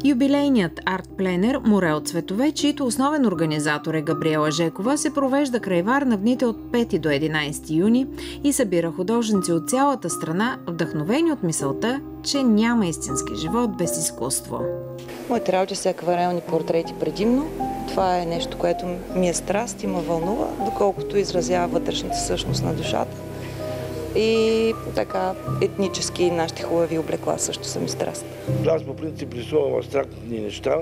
Юбилейният арт-пленер «Море от цветове», чийто основен организатор е Габриела Жекова, се провежда край Варна в дните от 5 до 11 юни и събира художници от цялата страна, вдъхновени от мисълта, че няма истински живот без изкуство. Моите работи са акварелни портрети предимно. Това е нещо, което ми е страст и ме вълнува, доколкото изразява вътрешната същност на душата. И така етнически нашите хубави облекла също са ми страст. Аз по принцип рисувам абстрактни неща,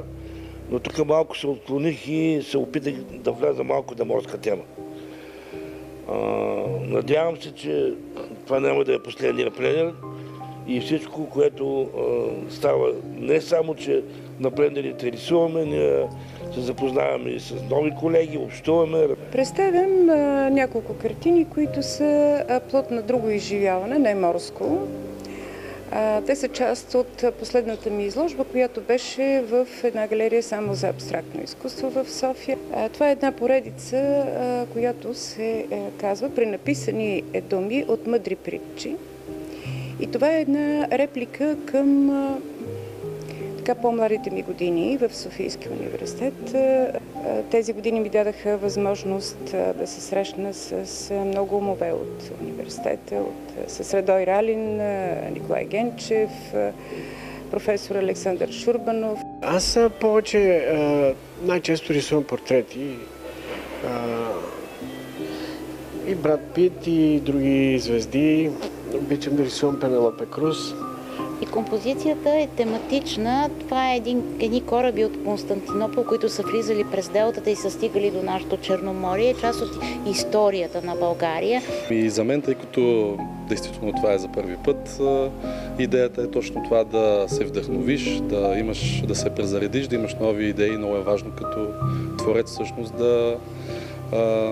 но тук малко се отклоних и се опитах да вляза малко на морска тема. Надявам се, че това няма да е последния пленер и всичко, което става, не само, че на пленерите рисуваме, ние се запознаваме и с нови колеги, общуваме. Представям няколко картини, които са плод на друго изживяване, не морско. Те са част от последната ми изложба, която беше в една галерия само за абстрактно изкуство в София. Това е една поредица, която се казва "При написани думи от мъдри притчи". И това е една реплика към по-младите ми години в Софийския университет. Тези години ми дадаха възможност да се срещна с много умове от университета, с Радой Ралин, Николай Генчев, професор Александър Шурбанов. Аз повече най-често рисувам портрети. И Брад Пит, и други звезди. Обичам да рисувам Пенелопе Круз. И композицията е тематична. Това е едни кораби от Константинопол, които са влизали през делтата и са стигали до нашето Черноморие. Част от историята на България. И за мен, тъй като действително това е за първи път, идеята е точно това: да се вдъхновиш, да се презаредиш, да имаш нови идеи. Много е важно като творец всъщност да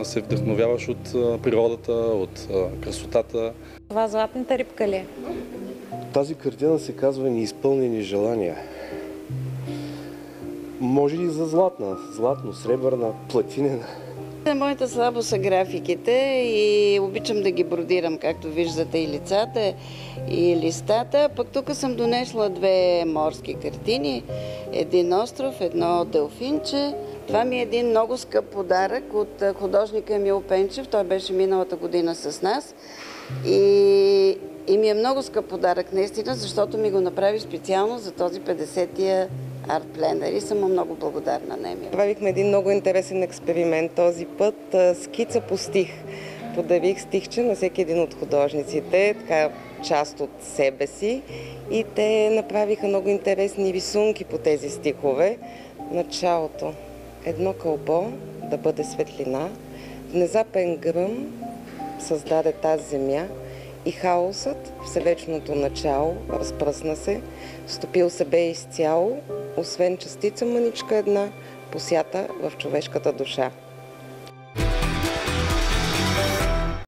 се вдъхновяваш от природата, от красотата. Това златната рибка ли е? Тази картина се казва "Неизпълнени желания". Може и за златно, сребърна, платинена. Моята слабост са графиките и обичам да ги бродирам, както виждате, и лицата, и листата. Пък тук съм донесла две морски картини. Един остров, едно делфинче. Това ми е един много скъп подарък от художника Емил Пенчев. Той беше миналата година с нас. И ми е много скъп подарък, наистина, защото ми го направи специално за този 50-тия арт-пленер и съм много благодарна на Емил. Правихме един много интересен експеримент този път. Скица по стих. Подарих стихче на всеки един от художниците, така част от себе си, и те направиха много интересни рисунки по тези стихове. Началото: едно кълбо да бъде светлина, внезапен гръм създаде тази земя и хаосът, всевечното начало, разпръсна се, стопил се бе изцяло, освен частица мъничка една, посята в човешката душа.